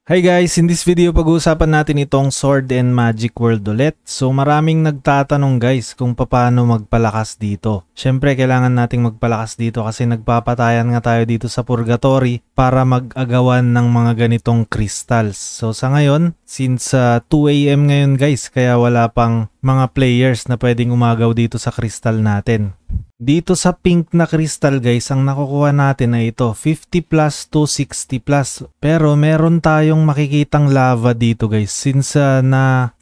Hi guys, in this video pag-uusapan natin itong Sword and Magic World ulit. So maraming nagtatanong guys kung paano magpalakas dito. Syempre kailangan nating magpalakas dito kasi nagpapatayan nga tayo dito sa Purgatory para mag-agawan ng mga ganitong crystals. So sa ngayon, since 2 AM ngayon guys, kaya wala pang mga players na pwedeng umagaw dito sa crystal natin. Dito sa pink na crystal guys, ang nakukuha natin ay ito, 50 plus to 60 plus. Pero meron tayong makikitang lava dito guys. Since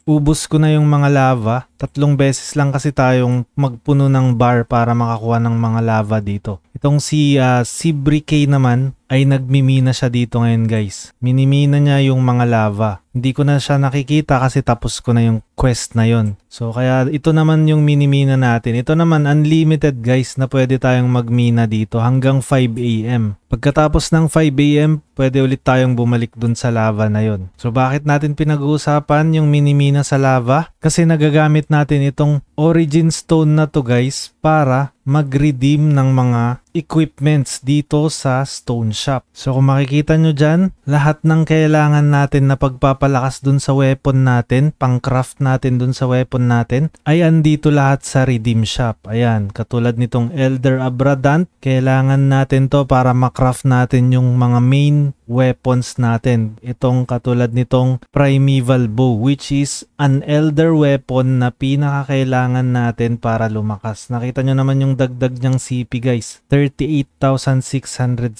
ubos ko na yung mga lava, 3 beses lang kasi tayong magpuno ng bar para makakuha ng mga lava dito. Itong si Sibrikay naman ay nagmimina siya dito ngayon guys. Minimina niya yung mga lava. Hindi ko na siya nakikita kasi tapos ko na yung quest na yon. So kaya ito naman yung minimina natin. Ito naman unlimited guys na pwede tayong magmina dito hanggang 5 AM. Pagkatapos ng 5 AM, pwede ulit tayong bumalik dun sa lava na yon. So bakit natin pinag-uusapan yung minimina sa lava? Kasi nagagamit natin itong origin stone na to guys para mag-redeem ng mga equipments dito sa stone shop. So kung makikita nyo dyan, lahat ng kailangan natin na pagpapalakas dun sa weapon natin, pang-craft natin dun sa weapon natin, ay andito lahat sa redeem shop. Ayan, katulad nitong Elder Abradant, kailangan natin to para makraft natin yung mga main weapons natin. Itong katulad nitong Primeval Bow, which is an elder weapon na pinakakailangan natin para lumakas. Nakita nyo naman yung dagdag niyang CP guys, 38,667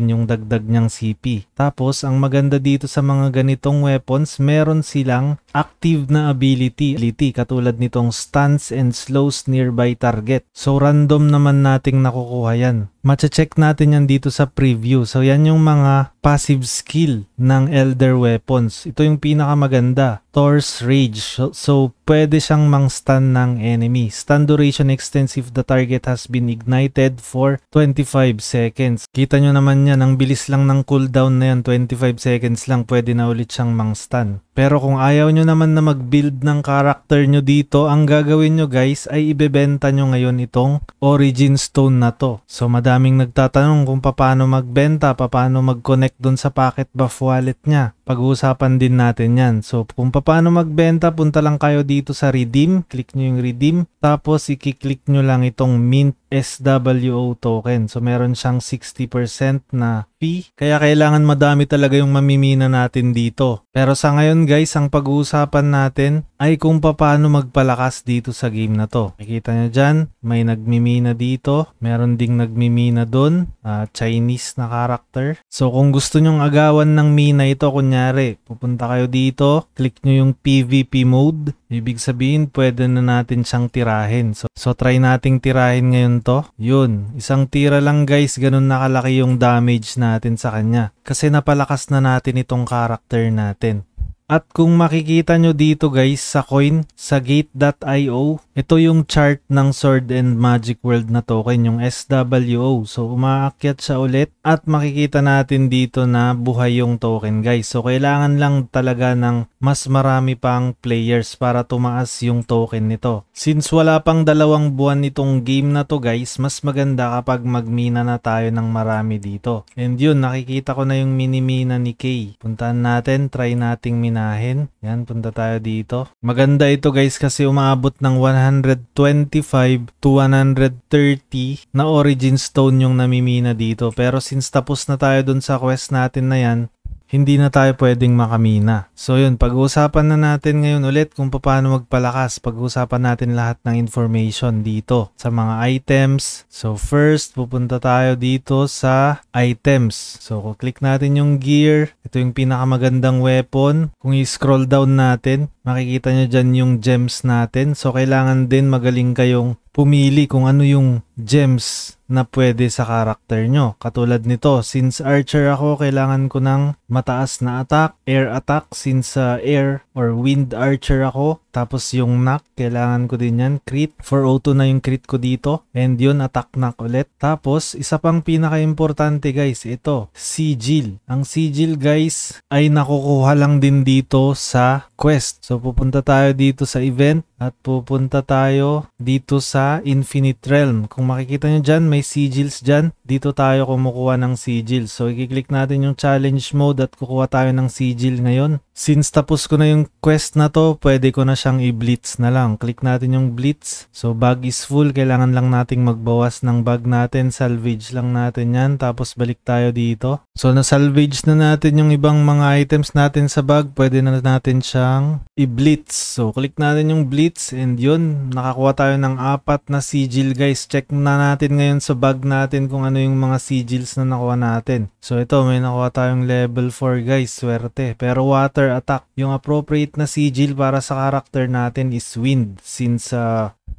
yung dagdag niyang CP. Tapos ang maganda dito sa mga ganitong weapons, meron silang active na ability katulad nitong stans and slows nearby target. So random naman nating nakukuha yan. Mache-check natin yan dito sa preview. So yan yung mga passive skill ng elder weapons. Ito yung pinakamaganda, Thor's Rage. So pwede siyang mang-stun ng enemy. Stun duration extends if the target has been ignited for 25 seconds. Kita nyo naman yan, ang bilis lang ng cooldown na yan, 25 seconds lang pwede na ulit siyang mang-stun. Pero kung ayaw nyo naman na mag-build ng character nyo dito, ang gagawin nyo guys ay ibebenta nyo ngayon itong origin stone na to. So madaming nagtatanong kung paano magbenta, paano mag-connect dun sa Pocket Buff wallet nya. Pag-uusapan din natin yan. So kung paano magbenta, punta lang kayo dito sa redeem, click nyo yung redeem, tapos i-click nyo lang itong mint SWO token. So meron siyang 60% na fee, kaya kailangan madami talaga yung mamimina natin dito. Pero sa ngayon guys, ang pag-uusapan natin ay kung paano magpalakas dito sa game na to. Makikita nyo dyan, may nagmimina dito, meron ding nagmimina dun, Chinese na character. So kung gusto nyong agawan ng mina ito, kunyari, pupunta kayo dito, click nyo yung PvP mode. Ibig sabihin, pwede na natin siyang tirahin. So try nating tirahin ngayon to. Yun, isang tira lang guys, ganun nakalaki yung damage natin sa kanya. Kasi napalakas na natin itong character natin. At kung makikita nyo dito guys sa coin, sa gate.io, ito yung chart ng Sword and Magic World na token, yung SWO. So umaakyat siya ulit at makikita natin dito na buhay yung token guys. So kailangan lang talaga ng mas marami pang players para tumaas yung token nito. Since wala pang 2 buwan itong game na to guys, mas maganda kapag magmina na tayo ng marami dito. And yun, nakikita ko na yung minimina ni Kay. Puntahan natin, try nating minahin. Yan, punta tayo dito. Maganda ito guys kasi umaabot ng 125 to 130 na origin stone yung namimina dito. Pero since tapos na tayo dun sa quest natin na yan, hindi na tayo pwedeng makamina. So yun, pag-uusapan na natin ngayon ulit kung paano magpalakas. Pag-uusapan natin lahat ng information dito sa mga items. So first, pupunta tayo dito sa items. So kung click natin yung gear, ito yung pinakamagandang weapon. Kung i-scroll down natin, makikita nyo dyan yung gems natin. So kailangan din magaling kayong pumili kung ano yung gems na pwede sa karakter nyo. Katulad nito, since archer ako, kailangan ko ng mataas na attack, air attack, since air or wind archer ako. Tapos yung knock, kailangan ko din yan, crit. For auto na yung crit ko dito. And yun, attack knock ulit. Tapos, isa pang pinaka-importante guys, ito, sigil. Ang sigil guys, ay nakukuha lang din dito sa quest. So, pupunta tayo dito sa event at pupunta tayo dito sa Infinite Realm. Kung makikita nyo dyan, may sigils dyan. Dito tayo kumukuha ng sigil. So, i-click natin yung challenge mode at kukuha tayo ng sigil ngayon. Since tapos ko na yung quest na to, pwede ko na siyang i-blitz na lang. Click natin yung blitz. So, bag is full. Kailangan lang nating magbawas ng bag natin. Salvage lang natin yan. Tapos, balik tayo dito. So, na-salvage na natin yung ibang mga items natin sa bag. Pwede na natin siyang i-blitz. So, click natin yung blitz and yun, nakakuha tayo ng 4 na sigil guys. Check na natin ngayon sa bag natin kung ano yung mga sigils na nakuha natin. So, ito, may nakuha tayong level 4 guys. Swerte. Pero water attack. Yung appropriate na sigil para sa character natin is wind since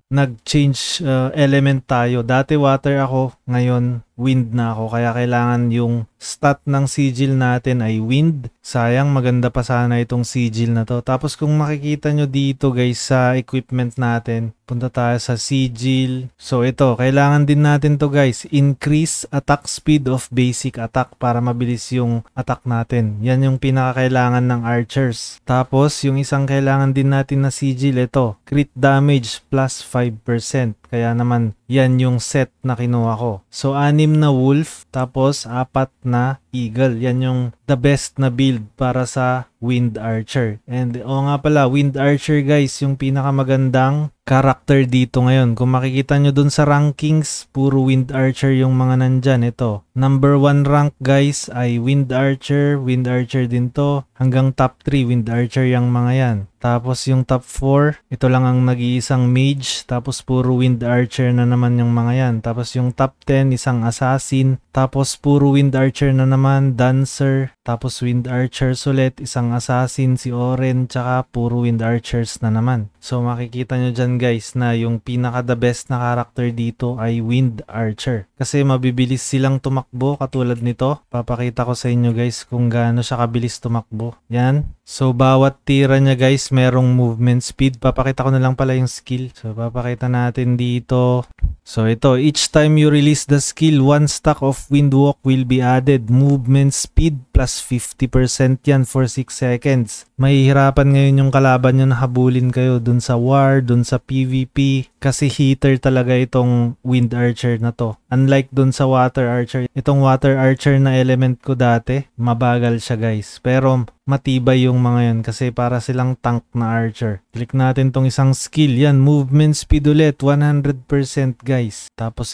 nag-change element tayo. Dati water ako, ngayon wind na ako. Kaya kailangan yung stat ng sigil natin ay wind. Sayang, maganda pa sana itong sigil na to. Tapos kung makikita nyo dito guys sa equipment natin, punta tayo sa sigil. So ito, kailangan din natin to guys. Increase attack speed of basic attack para mabilis yung attack natin. Yan yung pinakakailangan ng archers. Tapos yung isang kailangan din natin na sigil, ito, crit damage plus 5%. Kaya naman, yan yung set na kinuha ko. So, 6 na wolf, tapos 4 na eagle. Yan yung the best na build para sa wind archer. And nga pala, wind archer guys, yung pinakamagandang character dito ngayon. Kung makikita nyo dun sa rankings, puro wind archer yung mga nandyan. Ito, number 1 rank guys ay wind archer din to. Hanggang top 3, wind archer yung mga yan. Tapos yung top 4, ito lang ang nag-iisang mage. Tapos puro wind archer na naman yung mga yan. Tapos yung top 10, isang assassin. Tapos puro wind archer na naman, dancer. Tapos wind archers ulit, isang assassin, si Oren, tsaka puro wind archers na naman. So makikita nyo dyan guys na yung pinaka the best na character dito ay wind archer. Kasi mabibilis silang tumakbo katulad nito. Papakita ko sa inyo guys kung gaano siya kabilis tumakbo. Yan. So bawat tira niya guys merong movement speed. Papakita ko na lang pala yung skill. So papakita natin dito. So ito, each time you release the skill, 1 stack of windwalk will be added. Movement speed plus 50% yan for 6 seconds. Mahihirapan ngayon yung kalaban nyo na habulin kayo dun sa war, dun sa PvP. Kasi heater talaga itong wind archer na to. Unlike dun sa water archer. Itong water archer na element ko dati, mabagal siya guys. Pero matibay yung mga yun kasi para silang tank na archer. Click natin tong isang skill. Yan, movement speed ulit, 100% guys. Tapos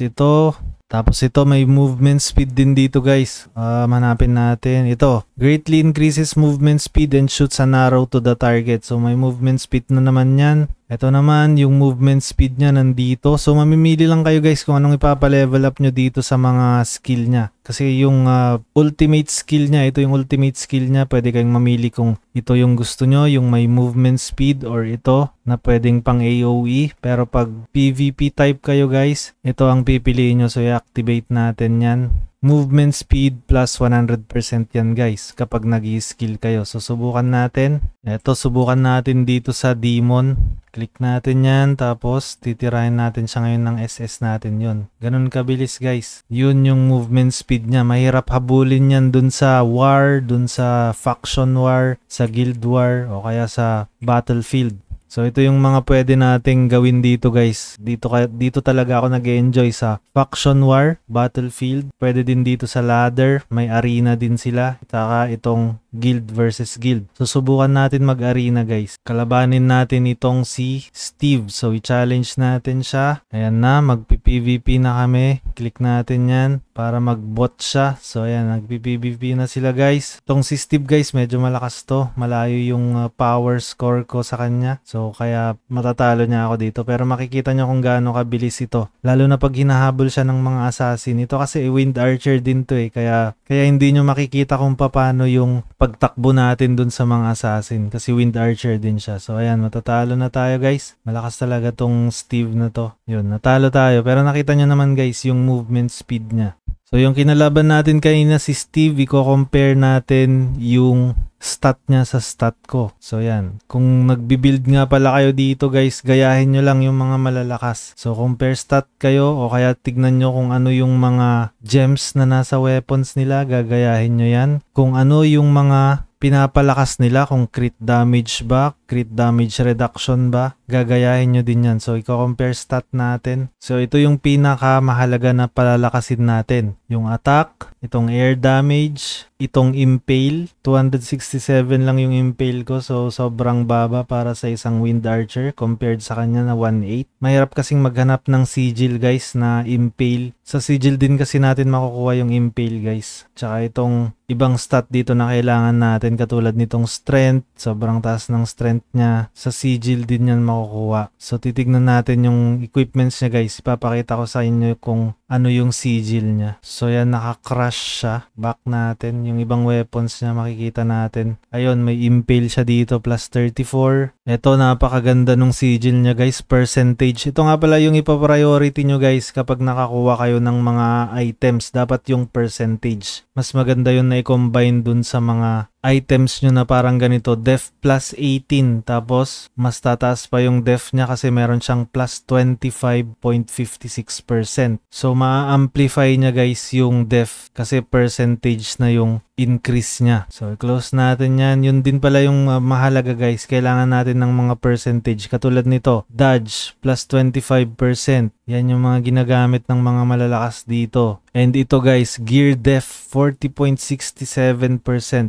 ito may movement speed din dito guys. Hanapin natin. Ito, greatly increases movement speed and shoots an arrow to the target. So may movement speed na naman yan. Ito naman, yung movement speed niya nandito. So mamimili lang kayo guys kung anong ipapa-level up nyo dito sa mga skill niya. Kasi yung ultimate skill niya, ito yung ultimate skill niya. Pwede kayong mamili kung ito yung gusto nyo, yung may movement speed, or ito na pwedeng pang AOE. Pero pag PvP type kayo guys, ito ang pipiliin nyo. So i-activate natin yan. Movement speed plus 100% yan guys kapag nag-i-skill kayo. So subukan natin. Ito, subukan natin dito sa demon. Click natin yan, tapos titirahin natin siya ngayon ng SS natin yun. Ganun kabilis guys. Yun yung movement speed niya. Mahirap habulin yan dun sa war, dun sa faction war, sa guild war, o kaya sa battlefield. So ito yung mga pwede nating gawin dito guys. Dito talaga ako nag-enjoy sa faction war, battlefield. Pwede din dito sa ladder, may arena din sila. Saka itong guild versus guild. So subukan natin mag-arena guys. Kalabanin natin itong si Steve. So i-challenge natin siya. Ayan na, magpi-PVP na kami. Click natin yan para mag-bot siya. So ayan, nagpi-PVP na sila guys. Itong si Steve guys, medyo malakas to. Malayo yung power score ko sa kanya. So kaya matatalo niya ako dito. Pero makikita nyo kung gaano kabilis ito. Lalo na pag hinahabol siya ng mga assassin. Ito kasi wind archer din to eh. Kaya hindi nyo makikita kung paano yung pagtakbo natin dun sa mga assassin. Kasi wind archer din siya. So ayan, matatalo na tayo guys. Malakas talaga tong Steve na to. Yun, natalo tayo. Pero nakita nyo naman guys yung movement speed niya. So yung kinalaban natin kanina si Steve, i-compare natin yung stat niya sa stat ko. So yan, kung nagbi-build nga pala kayo dito guys, gayahin nyo lang yung mga malalakas. So compare stat kayo o kaya tignan nyo kung ano yung mga gems na nasa weapons nila, gagayahin nyo yan. Kung ano yung mga pinapalakas nila kung crit damage ba, crit damage reduction ba. Gagayahin nyo din yan. So, i-compare stat natin. So, ito yung pinakamahalaga na palalakasin natin. Yung attack, itong air damage, itong impale. 267 lang yung impale ko. So, sobrang baba para sa isang wind archer compared sa kanya na 1.8. Mahirap kasing maghanap ng sigil guys na impale. Sa sigil din kasi natin makukuha yung impale guys. Tsaka itong ibang stat dito na kailangan natin katulad nitong strength. Sobrang taas ng strength niya. Sa sigil din yan makukuha. So, titignan natin yung equipments niya guys. Ipapakita ko sa inyo kung ano yung sigil niya. So, yan, naka-crush siya. Back natin. Yung ibang weapons niya makikita natin. Ayun, may impale siya dito plus 34. Ito, napakaganda nung sigil niya guys. Percentage. Ito nga pala yung ipapriority nyo guys kapag nakakuha kayo ng mga items. Dapat yung percentage. Mas maganda yun na i-combine dun sa mga items nyo na parang ganito, def plus 18, tapos mas tataas pa yung def niya kasi meron siyang plus 25.56%. So ma-amplify niya guys yung def kasi percentage na yung increase niya. So close natin yan. Yun din pala yung mahalaga guys. Kailangan natin ng mga percentage. Katulad nito, dodge plus 25%. Yan yung mga ginagamit ng mga malalakas dito. And ito guys, gear def 40.67%.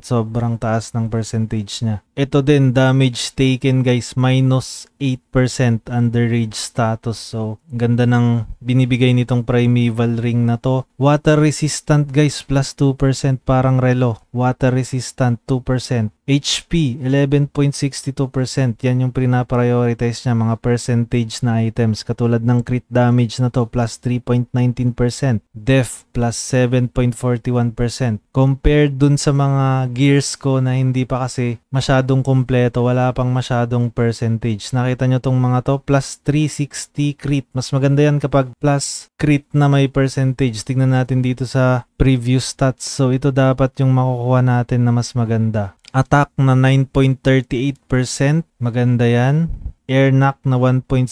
Sobrang taas ng percentage niya. Ito din, damage taken guys, minus 8% under rage status. So, ganda ng binibigay nitong primeval ring na to. Water resistant guys, plus 2%, parang relo. Water resistant, 2%. HP, 11.62%. Yan yung pinaprioritize niya, mga percentage na items. Katulad ng crit damage na to, plus 3.19%. Def, plus 7.41%. Compared dun sa mga gears ko na hindi pa kasi masyadong kompleto, wala pang masyadong percentage. Nakita nyo tong mga to, plus 360 crit. Mas maganda yan kapag plus crit na may percentage. Tingnan natin dito sa previous stats. So ito dapat yung makukuha natin na mas maganda. Attack na 9.38%. Maganda yan. Air knock na 1.6%.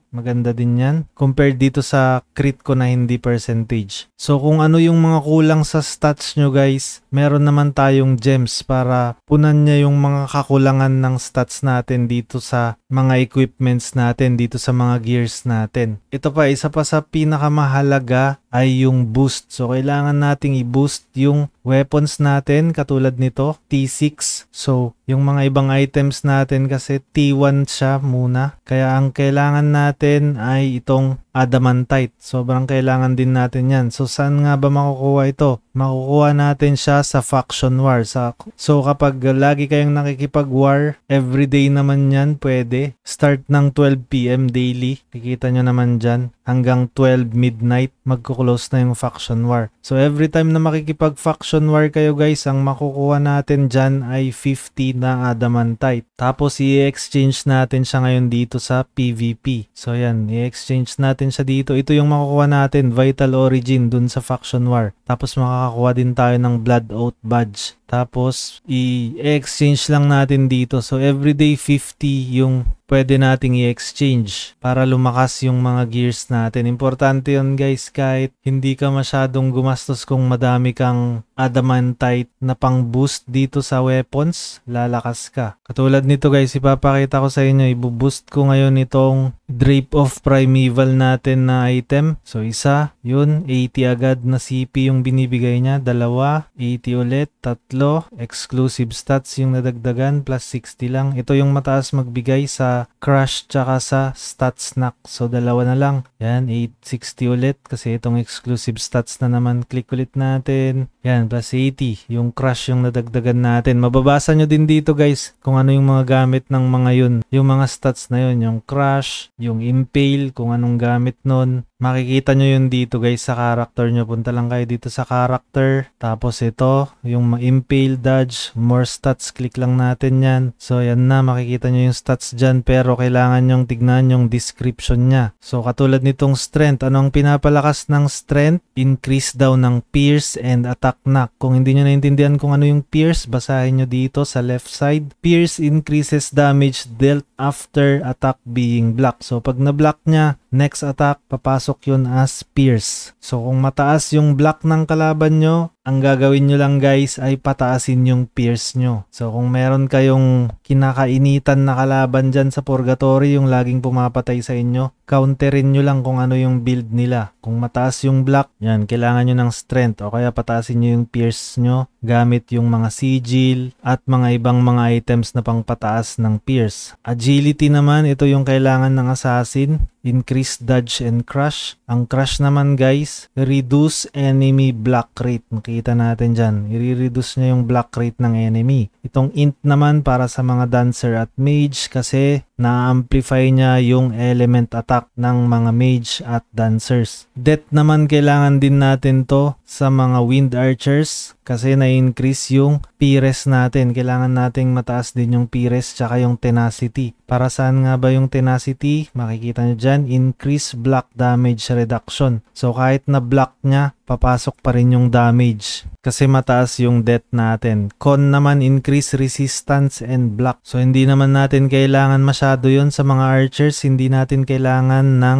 Maganda din yan. Compared dito sa crit ko na hindi percentage. So kung ano yung mga kulang sa stats nyo guys, meron naman tayong gems para punan niya yung mga kakulangan ng stats natin dito sa mga equipments natin, dito sa mga gears natin. Ito pa, isa pa sa pinakamahalaga ay yung boost. So kailangan nating i-boost yung weapons natin katulad nito, T6. So yung mga ibang items natin kasi T1 siya muna. Kaya ang kailangan natin ay itong adamantite. Sobrang kailangan din natin yan. So saan nga ba makukuha ito? Makukuha natin siya sa faction war. So kapag lagi kayong nakikipag-war, everyday naman yan pwede. Start ng 12 PM daily. Kikita nyo naman dyan. Hanggang 12 midnight, magkuklose na yung faction war. So every time na makikipag-faction war kayo guys, ang makukuha natin dyan ay 50 na adamantite. Tapos i-exchange natin siya ngayon dito sa PvP. So yan, i-exchange natin siya dito. Ito yung makukuha natin, Vital Origin dun sa faction war. Tapos makakakuha din tayo ng Blood Oath badge. Tapos i-exchange lang natin dito. So everyday 50 yung pwede nating i-exchange para lumakas yung mga gears natin. Importante yun guys, kahit hindi ka masyadong gumastos kung madami kang adamantite na pang boost dito sa weapons, lalakas ka. Katulad nito guys, ipapakita ko sa inyo, ibuboost ko ngayon itong Drape of Primeval natin na item. So isa, yun, 80 agad na CP yung binibigay niya, dalawa, 80 ulit, tatlo, exclusive stats yung nadagdagan, plus 60 lang. Ito yung mataas magbigay sa crush tsaka sa stat snack. So dalawa na lang. Yan, 860 ulit kasi itong exclusive stats na naman. Click ulit natin. Yan, plus 80. Yung crush yung nadagdagan natin. Mababasa nyo din dito guys kung ano yung mga gamit ng mga yun. Yung mga stats na yun. Yung crush, yung impale, kung anong gamit nun. Makikita nyo yun dito guys sa character nyo. Punta lang kayo dito sa character. Tapos ito, yung impale, dodge, more stats. Click lang natin yan. So yan na, makikita nyo yung stats dyan. Pero kailangan nyong tignan yung description nya. So katulad nitong strength. Anong pinapalakas ng strength? Increase daw ng pierce and attack knock. Kung hindi nyo naintindihan kung ano yung pierce, basahin nyo dito sa left side. Pierce increases damage dealt after attack being blocked. So pag na-block nya, next attack, papasok yun as pierce. So kung mataas yung block ng kalaban nyo, ang gagawin nyo lang guys ay pataasin yung pierce nyo. So kung meron kayong kinakainitan na kalaban dyan sa purgatory, yung laging pumapatay sa inyo, counterin nyo lang kung ano yung build nila. Kung mataas yung block, yan, kailangan nyo ng strength o kaya pataasin nyo yung pierce nyo gamit yung mga sigil at mga ibang mga items na pangpataas ng pierce. Agility naman, ito yung kailangan ng assassin. Increase dodge and crush. Ang crush naman guys, reduce enemy block rate. Makita natin dyan, i-reduce niya yung block rate ng enemy. Itong int naman para sa mga dancer at mage kasi na-amplify niya yung element attack ng mga mage at dancers. Death naman kailangan din natin to sa mga wind archers kasi na-increase yung pires natin. Kailangan nating mataas din yung pires tsaka yung tenacity. Para saan nga ba yung tenacity? Makikita nyo dyan, increase block damage reduction. So kahit na block niya, papasok pa rin yung damage kasi mataas yung death natin. Con naman, increase resistance and block. So hindi naman natin kailangan masyado yon sa mga archers. Hindi natin kailangan ng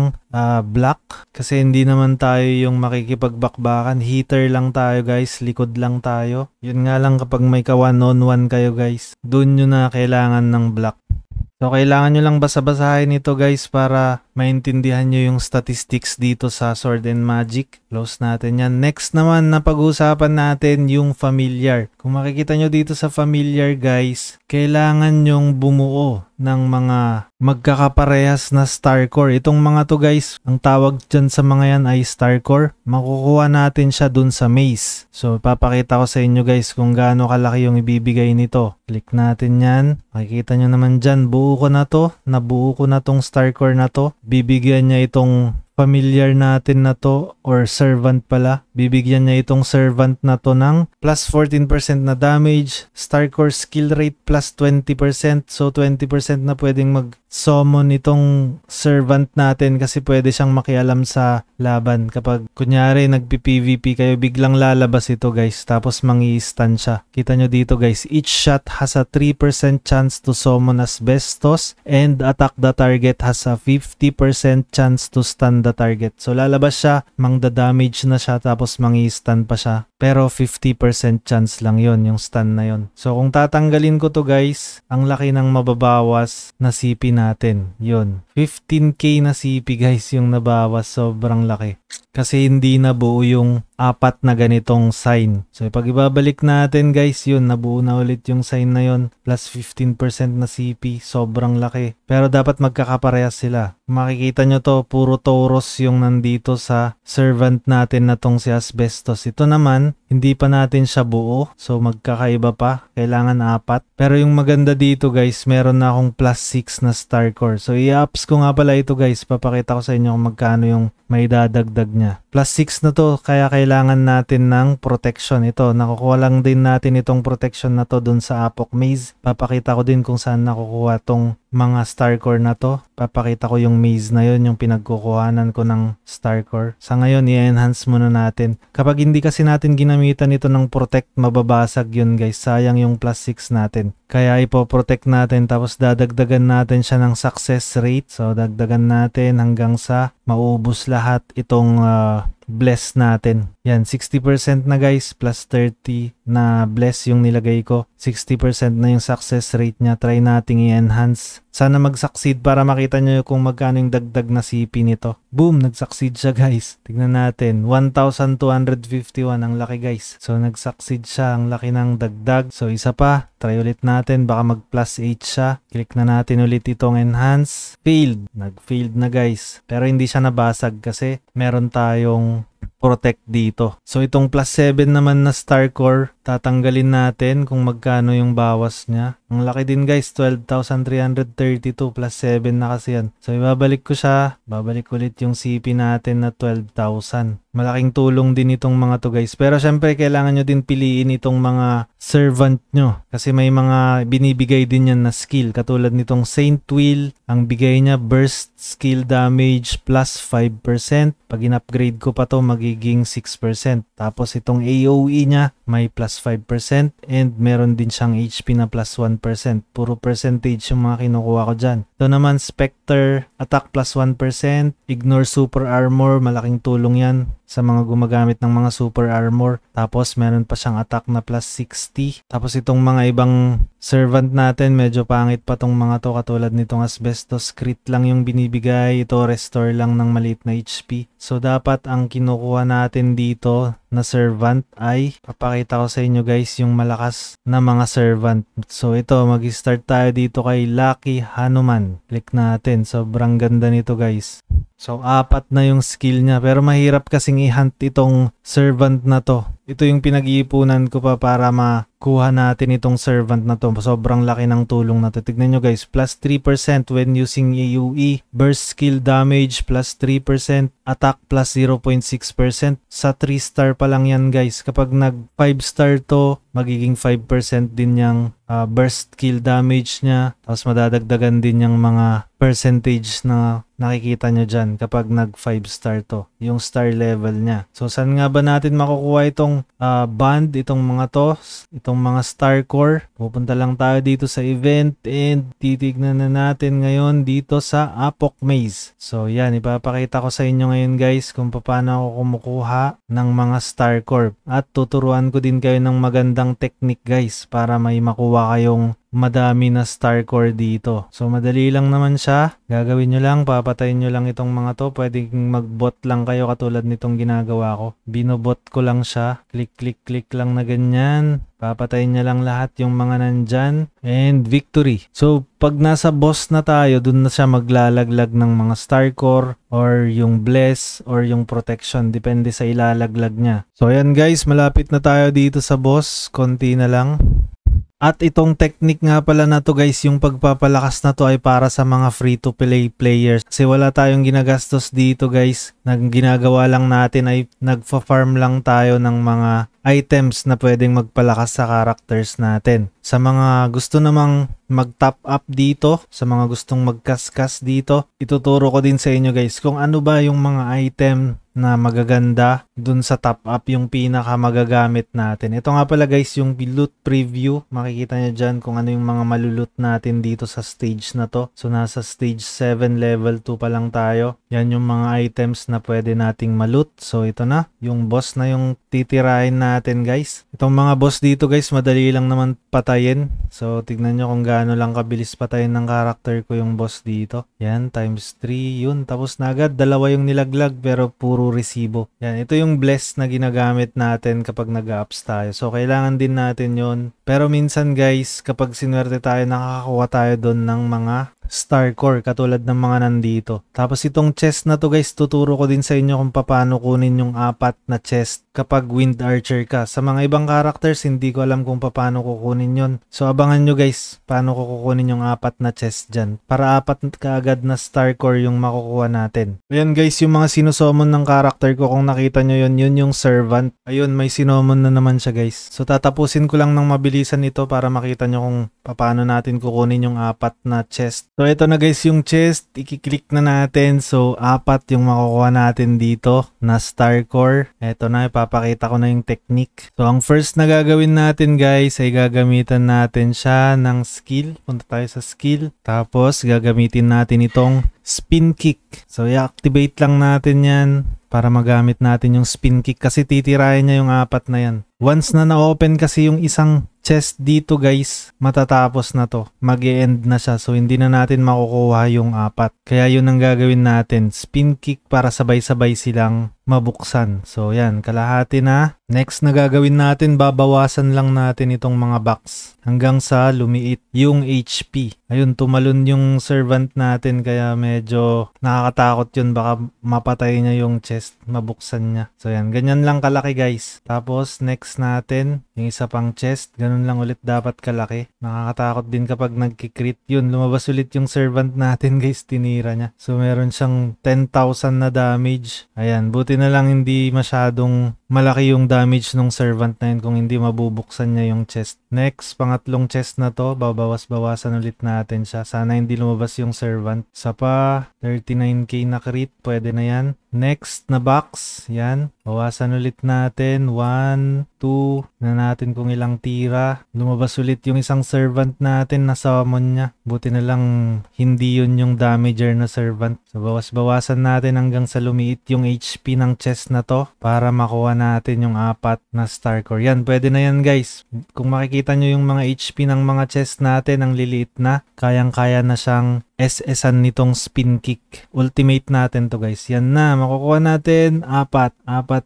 block kasi hindi naman tayo yung makikipagbakbakan. Hitter lang tayo guys, likod lang tayo. Yun nga lang kapag may ka 1-on-1 kayo guys, dun nyo na kailangan ng block. So kailangan nyo lang basa-basahin ito guys para maintindihan nyo yung statistics dito sa Sword and Magic. Close natin yan. Next naman na pag-uusapan natin yung familiar. Kung makikita nyo dito sa familiar guys, kailangan nyong bumuo ng mga magkakaparehas na star core. Itong mga to guys, ang tawag dyan sa mga yan ay star core. Makukuha natin siya dun sa maze. So ipapakita ko sa inyo guys kung gaano kalaki yung ibibigay nito. Click natin yan. Makikita nyo naman dyan, buo ko na to. Nabuo ko na tong star core na to. Bibigyan niya itong familiar natin na to or servant pala. Bibigyan niya itong servant na to ng plus 14% na damage, star core skill rate plus 20%. So 20% na pwedeng mag-summon itong servant natin kasi pwede siyang makialam sa laban. Kapag kunyari nagpi-PVP kayo, biglang lalabas ito guys tapos mangi-stun siya. Kita nyo dito guys, each shot has a 3% chance to summon asbestos and attack the target has a 50% chance to stun the target. So lalabas siya, mangda-damage na siya tapos mangi-stun pa siya. Pero 50% chance lang yon yung stun na yon. So kung tatanggalin ko to guys, ang laki ng mababawas na CP natin. Yun. 15k na CP guys yung nabawas. Sobrang laki. Kasi hindi nabuo yung apat na ganitong sign. So pag ibabalik natin guys, yun, nabuo na ulit yung sign na yun. Plus 15% na CP. Sobrang laki. Pero dapat magkakaparehas sila. Makikita nyo to, puro Tauros yung nandito sa servant natin na tong si Asbestos. Ito naman, hindi pa natin siya buo. So magkakaiba pa. Kailangan apat. Pero yung maganda dito guys, meron na akong plus 6 na star core. So i-ups ko nga pala ito guys. Papakita ko sa inyo kung magkano yung may dadagdag niya. Plus 6 na to, kaya kailangan natin ng protection. Ito, nakukuha lang din natin itong protection na to dun sa Apok Maze. Papakita ko din kung saan nakukuha tong mga star core na to. Papakita ko yung maze na yun, yung pinagkukuhanan ko ng star core. Sa ngayon, i-enhance muna natin. Kapag hindi kasi natin ginamitan ito ng protect, mababasag yun guys. Sayang yung plus 6 natin. Kaya ipoprotect natin tapos dadagdagan natin siya ng success rate. So dagdagan natin hanggang sa maubos lahat itong bless natin. Yan, 60% na guys, plus 30 na bless yung nilagay ko. 60% na yung success rate niya. Try nating i-enhance. Sana mag-succeed para makita nyo kung magkano yung dagdag na CP nito. Boom! Nag-succeed siya guys. Tignan natin. 1,251. Ang laki guys. So nag-succeed siya. Ang laki ng dagdag. So isa pa. Try ulit natin. Baka mag-plus 8 siya. Click na natin ulit itong enhance. Failed. Nag-failed na guys. Pero hindi siya nabasag kasi meron tayong protect dito. So itong plus 7 naman na star core, tatanggalin natin kung magkano yung bawas niya. Ang laki din guys, 12,332 plus 7 na kasi yan. So ibabalik ko siya, babalik ulit yung CP natin na 12,000. Malaking tulong din itong mga to guys. Pero syempre kailangan nyo din piliin itong mga servant nyo. Kasi may mga binibigay din yan na skill. Katulad nitong Saint Will, ang bigay niya burst skill damage plus 5%. Pag in-upgrade ko pa to magiging 6%. Tapos itong AOE niya, may plus 5% and meron din siyang HP na plus 1%. Puro percentage yung mga kinukuha ko dyan. Ito naman Spectre, attack plus 1%, ignore super armor, malaking tulong yan sa mga gumagamit ng mga super armor. Tapos meron pa siyang attack na plus 60. Tapos itong mga ibang servant natin, medyo pangit pa tong mga to, katulad nitong asbestos, crit lang yung binibigay. Ito restore lang ng maliit na HP. So dapat ang kinukuha natin dito na servant ay, papakita ko sa inyo guys yung malakas na mga servant. So ito, mag-start tayo dito kay Lucky Hanuman. Click natin, sobrang ganda nito guys. So 4 na yung skill niya, pero mahirap kasing i-hunt itong servant na to. Ito yung pinag-iipunan ko pa para makuha natin itong servant na to. Sobrang laki ng tulong na to. Tignan nyo guys, plus 3% when using AoE, burst skill damage plus 3%, attack plus 0.6%. Sa 3 star pa lang yan guys. Kapag nag 5 star to, magiging 5% din yung burst skill damage niya. Tapos madadagdagan din yung mga percentage na nakikita nyo dyan kapag nag 5 star to, yung star level niya. So saan nga ba natin makukuha itong band, itong mga to, itong mga star core? Pupunta lang tayo dito sa event and titignan na natin ngayon dito sa Apok Maze. So yan, ipapakita ko sa inyo ngayon guys kung paano ako kumukuha ng mga star core. At tuturuan ko din kayo ng magandang technique guys para may makuha kayong madami na star core dito. So madali lang naman siya. Gagawin nyo lang, papatayin nyo lang itong mga to. Pwedeng mag-bot lang kayo katulad nitong ginagawa ko. Binobot ko lang siya. Click, click, click lang na ganyan. Papatayin nyo lang lahat yung mga nandyan. And victory. So pag nasa boss na tayo, dun na siya maglalaglag ng mga star core or yung bless or yung protection. Depende sa ilalaglag niya. So ayan guys, malapit na tayo dito sa boss. Konti na lang. At itong technique nga pala na to guys, yung pagpapalakas na to ay para sa mga free-to-play players. Kasi wala tayong ginagastos dito guys. Ginagawa lang natin ay nagfa-farm lang tayo ng mga items na pwedeng magpalakas sa characters natin. Sa mga gusto namang mag-top up dito, sa mga gustong magkaskas dito, ituturo ko din sa inyo guys kung ano ba yung mga item na magaganda dun sa top up, yung pinaka magagamit natin. Ito nga pala guys yung loot preview. Makikita nyo dyan kung ano yung mga malulot natin dito sa stage na to. So nasa stage 7 level 2 pa lang tayo. Yan yung mga items na pwede nating maloot. So ito na, yung boss na yung titirahin natin guys. Itong mga boss dito guys, madali lang naman patayin. So tignan nyo kung gaano lang kabilis patayin ng character ko yung boss dito. Yan, times 3 yun. Tapos na agad, dalawa yung nilaglag pero puro resibo. Yan, ito yung bless na ginagamit natin kapag nag-ups tayo. So kailangan din natin yon. Pero minsan guys, kapag sinwerte tayo, nakakakuha tayo doon ng mga star core katulad ng mga nandito. Tapos itong chest na to guys, tuturo ko din sa inyo kung paano kunin yung 4 na chest kapag wind archer ka. Sa mga ibang characters, hindi ko alam kung paano kukunin yon. So abangan nyo guys, paano ko kukunin yung 4 na chest dyan. Para 4 kaagad na star core yung makukuha natin. Ayan guys, yung mga sinusomon ng character ko, kung nakita nyo yun, yun yung servant. Ayun, may sinomon na naman siya guys. So tatapusin ko lang ng mabilisan ito para makita nyo kung paano natin kukunin yung 4 na chest. So ito na guys yung chest, i-click na natin. So 4 yung makukuha natin dito na star core. Ito na, ipapakita ko na yung technique. So ang first na gagawin natin guys ay gagamitan natin siya ng skill. Punta tayo sa skill. Tapos gagamitin natin itong spin kick. So i-activate lang natin yan para magamit natin yung spin kick kasi titirahin niya yung 4 na yan. Once na na-open kasi yung isang chest dito guys, matatapos na to. Mag-e-end na siya. So hindi na natin makukuha yung 4. Kaya yun ang gagawin natin. Spin kick para sabay-sabay silang mabuksan. So yan, kalahati na. Next na gagawin natin, babawasan lang natin itong mga box hanggang sa lumiit yung HP. Ayun, tumalon yung servant natin kaya medyo nakakatakot yun. Baka mapatay niya yung chest, mabuksan niya. So yan, ganyan lang kalaki guys. Tapos next natin, yung isa pang chest. Ganun lang ulit dapat kalaki. Nakakatakot din kapag nagkikrit. Yun, lumabas ulit yung servant natin guys, tinira niya. So meron siyang 10,000 na damage. Ayan, buti na lang hindi masyadong malaki yung damage ng servant na yun kung hindi mabubuksan niya yung chest. Next, pangatlong chest na to, babawas-bawasan ulit natin siya. Sana hindi lumabas yung servant. Sa pa, 39k na crit, pwede na yan. Next na box, yan. Bawasan ulit natin, 1, 2, na natin kung ilang tira. Lumabas ulit yung isang servant natin na summon niya. Buti na lang hindi yun yung damager na servant. So bawas-bawasan natin hanggang sa lumiit yung HP ng chest na to para makuha natin yung 4 na star core. Yan, pwede na yan guys. Kung makikita nyo yung mga HP ng mga chest natin, ang liliit na, kayang-kaya na siyang SS-an nitong spin kick. Ultimate natin to guys. Yan na, makukuha natin 4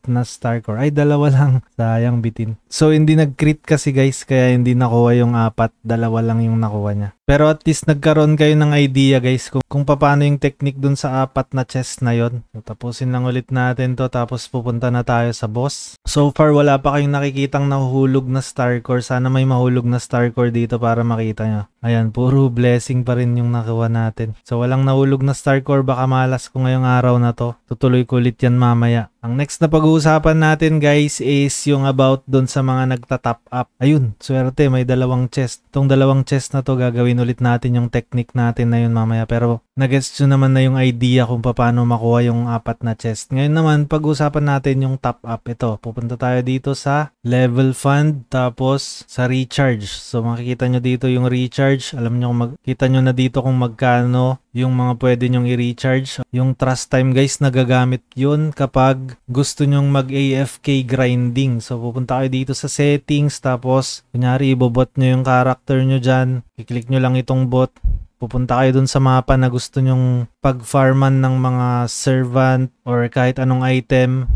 na star core. Ay, 2 lang. Sayang bitin. So, hindi nag-crit kasi guys, kaya hindi nakuha yung 4. 2 lang yung nakuha niya. Pero at least nagkaroon kayo ng idea guys kung paano yung technique dun sa 4 na chest na yon. So, tapusin lang ulit natin to tapos pupunta na tayo sa boss. So far wala pa kayong nakikitang nahuhulog na star core. Sana may mahulog na star core dito para makita nyo. Ayan, puro blessing pa rin yung nakuha natin. So walang nahulog na star core, baka malas ko ngayong araw na to. Tutuloy ko ulit yan mamaya. Ang next na pag-uusapan natin guys is yung about dun sa mga nagta-top up. Ayun, swerte may 2 chest. Itong 2 chest na to gagawin ulit natin yung technique natin na yun mamaya. Pero nag-gets nyo naman na yung idea kung paano makuha yung 4 na chest. Ngayon naman pag-uusapan natin yung top up. Ito, pupunta tayo dito sa level fund tapos sa recharge. So makikita nyo dito yung recharge. Alam nyo, makikita nyo na dito kung magkano yung mga pwede nyong i-recharge. Yung trust time guys, nagagamit yun kapag gusto nyong mag-AFK grinding. So pupunta kayo dito sa settings tapos kunyari ibobot nyo yung character nyo dyan. I-click nyo lang itong bot. Pupunta kayo dun sa mapa na gusto nyong pag-farman ng mga servant or kahit anong item.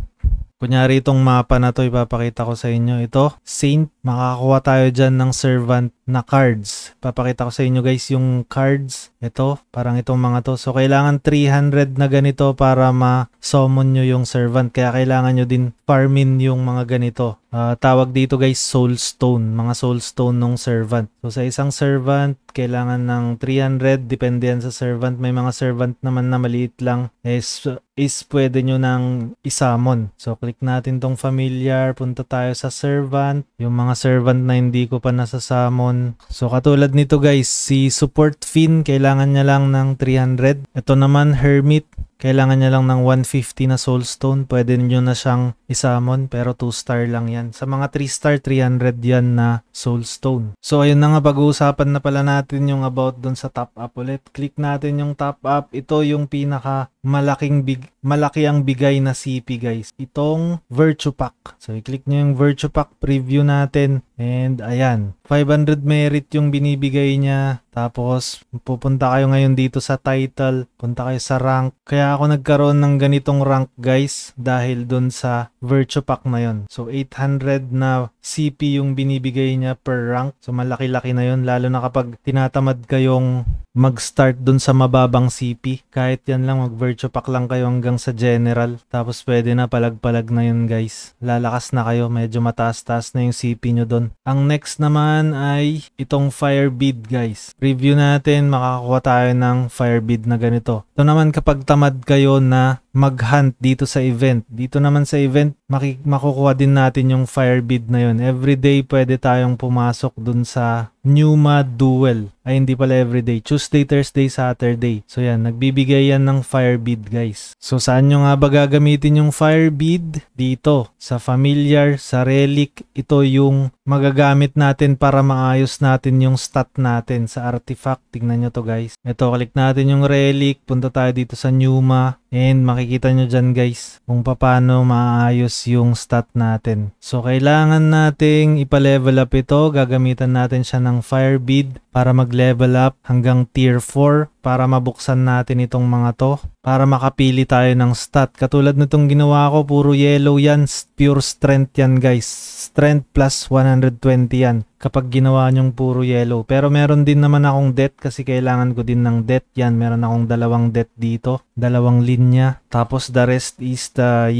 Kunyari itong mapa na to, ipapakita ko sa inyo. Ito, Saint, makakakuha tayo dyan ng servant na cards. Ipapakita ko sa inyo guys yung cards. Ito, parang itong mga to. So, kailangan 300 na ganito para ma-summon nyo yung servant. Kaya kailangan nyo din farmin yung mga ganito. Tawag dito guys, soul stone. Mga soul stone ng servant. So, sa isang servant, kailangan ng 300. Depende yan sa servant. May mga servant naman na maliit lang. Is pwede nyo nang isamon. So, click natin tong familiar. Punta tayo sa servant. Yung mga servant na hindi ko pa nasasamon. So, katulad nito guys, si support Finn, kailangan niya lang ng 300. Ito naman, hermit. Kailangan niya lang ng 150 na soulstone. Pwede nyo na siyang isamon pero 2 star lang yan. Sa mga 3 star, 300 yan na soulstone. So ayun na nga, pag-uusapan na pala natin yung about dun sa top up ulit. Click natin yung top up. Ito yung pinaka malaki ang bigay na CP guys. Itong Virtue Pack. So i-click nyo yung Virtue Pack preview natin. And ayan, 500 merit yung binibigay niya. Tapos pupunta kayo ngayon dito sa title. Punta kayo sa rank. Kaya ako nagkaroon ng ganitong rank guys dahil dun sa Virtue Pack na yon. So 800 na CP yung binibigay niya per rank. So malaki-laki na yon, lalo na kapag tinatamad kayong mag-start dun sa mababang CP. Kahit yan lang, mag-Virtue Pack lang kayo hanggang sa general. Tapos pwede na, palag-palag na yun guys. Lalakas na kayo, medyo mataas-taas na yung CP nyo dun. Ang next naman ay itong fire bead guys. Review natin, makakakuha tayo ng fire bead na ganito. Ito naman kapag tamad kayo na mag-hunt dito sa event. Dito naman sa event, makukuha din natin yung fire bead na yun. Everyday pwede tayong pumasok dun sa Numa Duel. Ay, hindi pala everyday. Tuesday, Thursday, Saturday. So yan, nagbibigay yan ng fire bead guys. So saan nyo nga ba gagamitin yung fire bead? Dito, sa familiar, sa relic. Ito yung magagamit natin para maayos natin yung stat natin sa artifact. Tingnan nyo to guys. Ito, click natin yung relic. Punta tayo dito sa Numa. And makikita nyo dyan guys kung paano maayos yung stat natin. So kailangan nating ipa-level up ito. Gagamitan natin siya ng fire bead para mag-level up hanggang tier 4 para mabuksan natin itong mga to. Para makapili tayo ng stat. Katulad nitong ginawa ko, puro yellow yan. Pure strength yan guys. Strength plus 120 yan kapag ginawa nyong puro yellow. Pero meron din naman akong death kasi kailangan ko din ng death. Yan, meron akong 2 death dito. 2 linya. Tapos the rest is the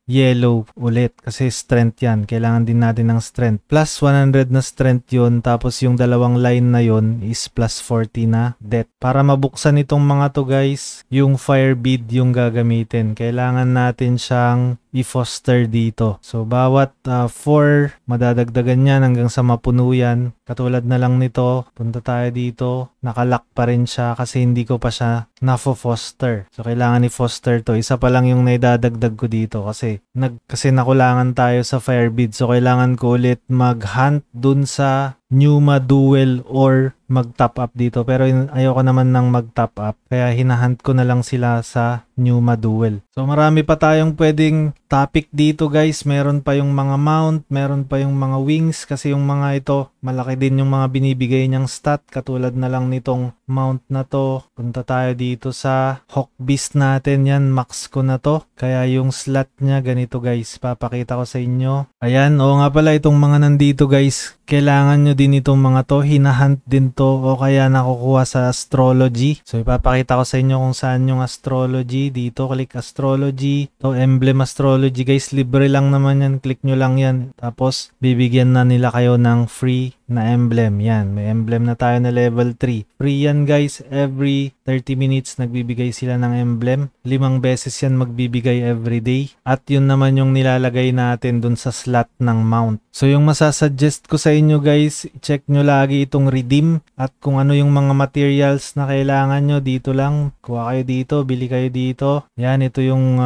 yellow ulit kasi strength yan. Kailangan din natin ng strength. Plus 100 na strength yun. Tapos yung 2 line na yun is plus 40 na death. Para mabuksan itong mga to guys, yung fire fire bead yung gagamitin. Kailangan natin siyang i-foster dito. So, bawat 4, madadagdagan yan hanggang sa mapuno yan. Katulad na lang nito, punta tayo dito. Nakalock pa rin siya kasi hindi ko pa siya na-foster. So, kailangan i-foster to. Isa pa lang yung naidadagdag ko dito kasi nakulangan tayo sa fire bead. So, kailangan ko ulit mag-hunt dun sa Numa Duel or mag-top up dito. Pero ayoko naman ng mag-top up. Kaya hinahunt ko na lang sila sa Numa Duel. So marami pa tayong pwedeng topic dito guys. Meron pa yung mga mount, meron pa yung mga wings. Kasi yung mga ito, malaki din yung mga binibigay niyang stat. Katulad na lang nitong mount na to. Punta tayo dito sa Hawk Beast natin. Yan, max ko na to. Kaya yung slot niya ganito guys. Papakita ko sa inyo. Ayan, oo nga pala itong mga nandito guys. Kailangan nyo din itong mga to, hinahunt din to o kaya nakukuha sa astrology. So ipapakita ko sa inyo kung saan yung astrology. Dito click astrology. To emblem astrology guys, libre lang naman yan. Click nyo lang yan. Tapos bibigyan na nila kayo ng free na emblem. Yan, may emblem na tayo na level 3. Free yan guys, every 30 minutes nagbibigay sila ng emblem. 5 beses yan magbibigay every day. At yun naman yung nilalagay natin dun sa slot ng mount. So yung masasuggest ko sa inyo guys, check nyo lagi itong redeem at kung ano yung mga materials na kailangan nyo dito lang. Kuha kayo dito, bili kayo dito. Yan, ito yung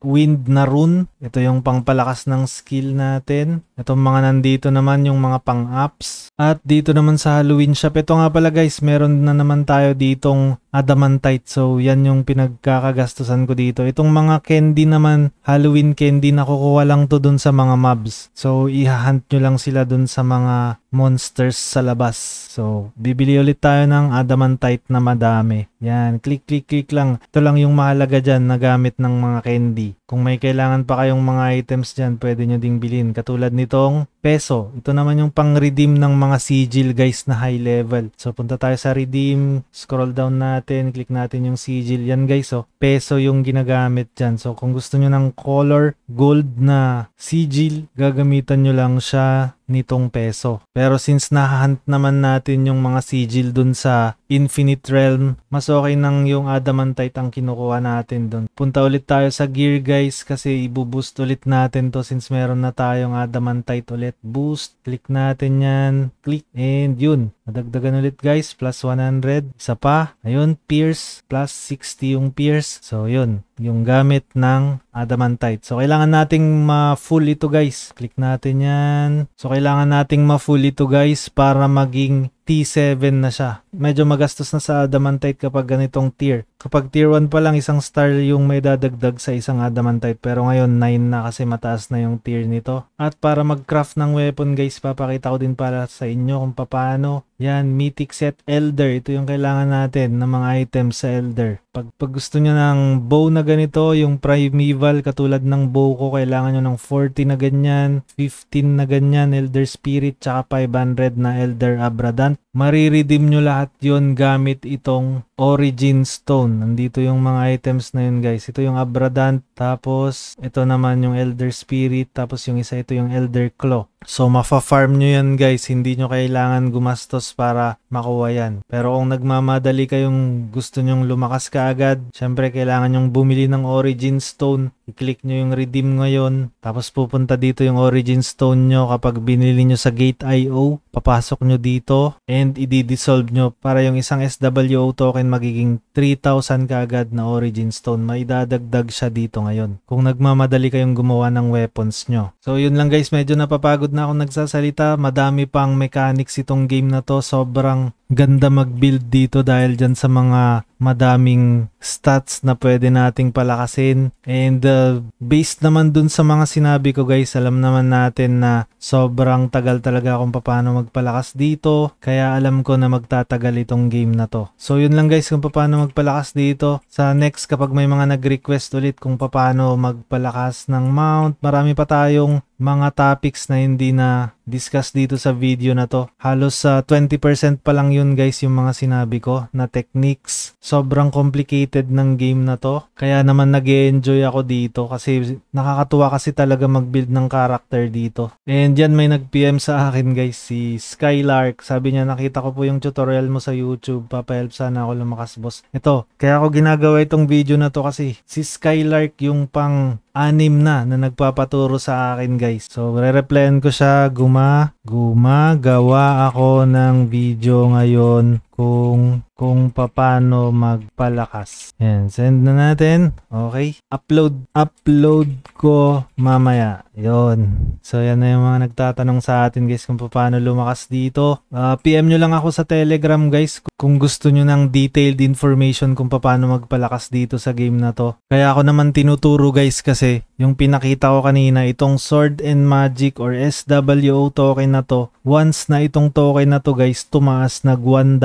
wind na rune. Ito yung pangpalakas ng skill natin. Itong mga nandito naman yung mga pang-ups. At dito naman sa Halloween shop, ito nga pala guys, meron na naman tayo ditong adamantite. So yan yung pinagkakagastusan ko dito. Itong mga candy naman, Halloween candy, nakukuha lang to dun sa mga mobs. So ihahunt nyo lang sila dun sa mga monsters sa labas. So bibili ulit tayo ng adamantite na madami. Yan, click lang. Ito lang yung mahalaga dyan na gamit ng mga candy. Kung may kailangan pa kayong mga items dyan, pwede nyo ding bilhin. Katulad nitong peso. Ito naman yung pang-redeem ng mga sigil guys na high level. So punta tayo sa redeem, scroll down natin, click natin yung sigil. Yan guys, so peso yung ginagamit dyan. So kung gusto nyo ng color gold na sigil, gagamitan nyo lang siya nitong peso. Pero since nahunt naman natin yung mga sigil dun sa Infinite Realm, mas okay nang yung adamantite ang kinukuha natin dun. Punta ulit tayo sa gear guys kasi ibuboost ulit natin to since meron na tayong adamantite ulit. Boost, click natin yan, click, and yun, madagdagan ulit guys, plus 100, isa pa, ayun, pierce, plus 60 yung pierce. So yun, yung gamit ng adamantite. So kailangan nating ma-full ito guys. Click natin yan. So kailangan nating ma-full ito guys para maging T7 na siya. Medyo magastos na sa adamantite kapag ganitong tier. Kapag tier 1 pa lang, isang star yung may dadagdag sa isang adamantite. Pero ngayon 9 na kasi mataas na yung tier nito. At para mag-craft ng weapon guys, papakita ko din para sa inyo kung paano. Yan, Mythic Set Elder. Ito yung kailangan natin ng mga items sa Elder. Pag gusto nyo ng bow na ganito, yung primeval katulad ng bow ko, kailangan nyo ng 40 na ganyan, 15 na ganyan, Elder Spirit, tsaka 500 na Elder Abradant. Mariredeem nyo lahat yon gamit itong Origin Stone. Nandito yung mga items na yun guys. Ito yung Abradant, tapos ito naman yung Elder Spirit, tapos yung isa ito yung Elder Claw. So mafa-farm nyo yan guys, hindi nyo kailangan gumastos para makuha yan. Pero kung nagmamadali kayong gusto nyong lumakas ka agad, syempre kailangan nyong bumili ng Origin Stone. I-click nyo yung redeem ngayon, tapos pupunta dito yung Origin Stone nyo. Kapag binili nyo sa Gate.io, papasok nyo dito and i-dissolve nyo para yung isang SWO token magiging 3,000 kaagad na Origin Stone. Maidadagdag siya dito ngayon kung nagmamadali kayong gumawa ng weapons nyo. So yun lang guys, medyo napapagod na akong nagsasalita. Madami pang mechanics itong game na to. Sobrang ganda mag-build dito dahil dyan sa mga madaming stats na pwede nating palakasin. And based naman dun sa mga sinabi ko guys, alam naman natin na sobrang tagal talaga kung paano magpalakas dito. Kaya alam ko na magtatagal itong game na to. So yun lang guys kung paano magpalakas dito. Sa next, kapag may mga nag-request ulit kung paano magpalakas ng mount, marami pa tayong mga topics na hindi na discuss dito sa video na to. Halos 20% pa lang yun guys yung mga sinabi ko na techniques. Sobrang complicated ng game na to. Kaya naman nag-enjoy ako dito kasi nakakatuwa kasi talaga mag-build ng character dito. And yan may nag-PM sa akin guys, si Skylark. Sabi niya nakita ko po yung tutorial mo sa YouTube. Papahelp sana ako lumakas boss. Ito, kaya ako ginagawa itong video na to kasi si Skylark yung pang 6 na nagpapaturo sa akin guys. So re-replyan ko siya, gumagawa ako ng video ngayon kung paano magpalakas. Yan, send na natin. Okay. Upload ko mamaya. Yon. So yan na yung mga nagtatanong sa atin guys kung paano lumakas dito. PM nyo lang ako sa Telegram guys kung gusto nyo ng detailed information kung paano magpalakas dito sa game na to. Kaya ako naman tinuturo guys kasi yung pinakita ko kanina, itong Sword and Magic or SWO token na to, once na itong token na to guys tumaas nag $1,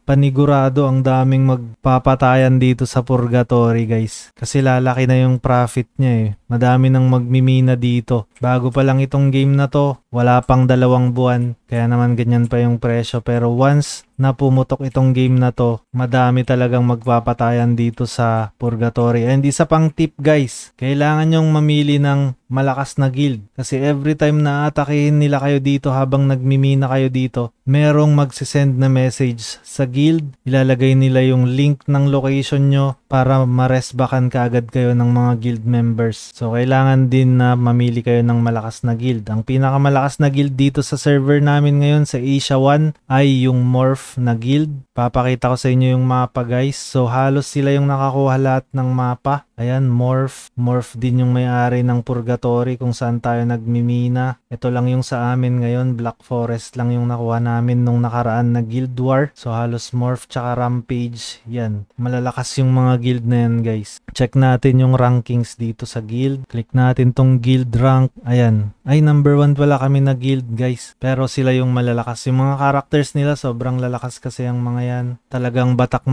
panigurado ang daming magpapatayan dito sa Purgatory guys. Kasi lalaki na yung profit niya eh. Madami nang magmimina dito. Bago pa lang itong game na to, wala pang 2 buwan. Kaya naman ganyan pa yung presyo. Pero once na pumutok itong game na to, madami talagang magpapatayan dito sa Purgatory. And isa pang tip guys, kailangan nyong mamili ng malakas na guild. Kasi every time na atakihin nila kayo dito habang nagmimina kayo dito, merong magsisend na message sa guild. Ilalagay nila yung link ng location nyo para maresbakan kaagad kayo ng mga guild members. So kailangan din na mamili kayo ng malakas na guild. Ang pinakamalakas na guild dito sa server namin ngayon sa Asia 1 ay yung Morph na guild. Papakita ko sa inyo yung mapa guys. So halos sila yung nakakuha lahat ng mapa. Ayan, Morph din yung may-ari ng Purgatory kung saan tayo nagmimina. Ito lang yung sa amin ngayon, Black Forest lang yung nakuha namin nung nakaraan na Guild War. So halos Morph tsaka Rampage, yan. Malalakas yung mga guild na yan guys. Check natin yung rankings dito sa guild. Click natin tong guild rank. Ayan, ay number 1 pala kami na guild guys. Pero sila yung malalakas. Yung mga characters nila sobrang lalakas kasi ang mga yan. Talagang batak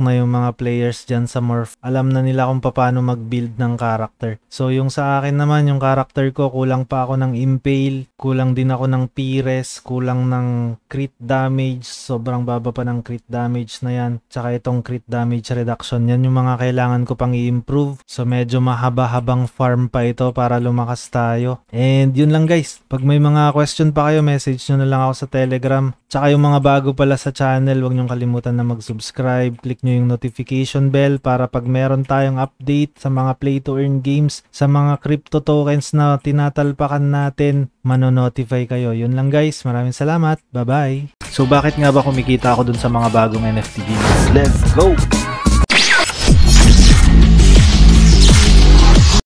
na yung mga players dyan sa Morph. Alam na nila kung paano mag-build ng character. So yung sa akin naman, yung character ko, kulang pa ako ng Impale, kulang din ako ng Pires, kulang ng crit damage, sobrang baba pa ng crit damage na yan. Tsaka itong crit damage reduction, yan yung mga kailangan ko pang i-improve. So medyo mahaba-habang farm pa ito para lumakas tayo. And yun lang guys, pag may mga question pa kayo, message nyo na lang ako sa Telegram. Tsaka yung mga bago pala sa channel, huwag nyong kalimutan na mag-subscribe. Click nyo yung notification bell para pag meron tayong update sa mga play to earn games, sa mga crypto tokens na tinatalpakan natin, mano-notify kayo. Yun lang guys, maraming salamat. Bye-bye! So bakit nga ba kumikita ako dun sa mga bagong NFT games? Let's go!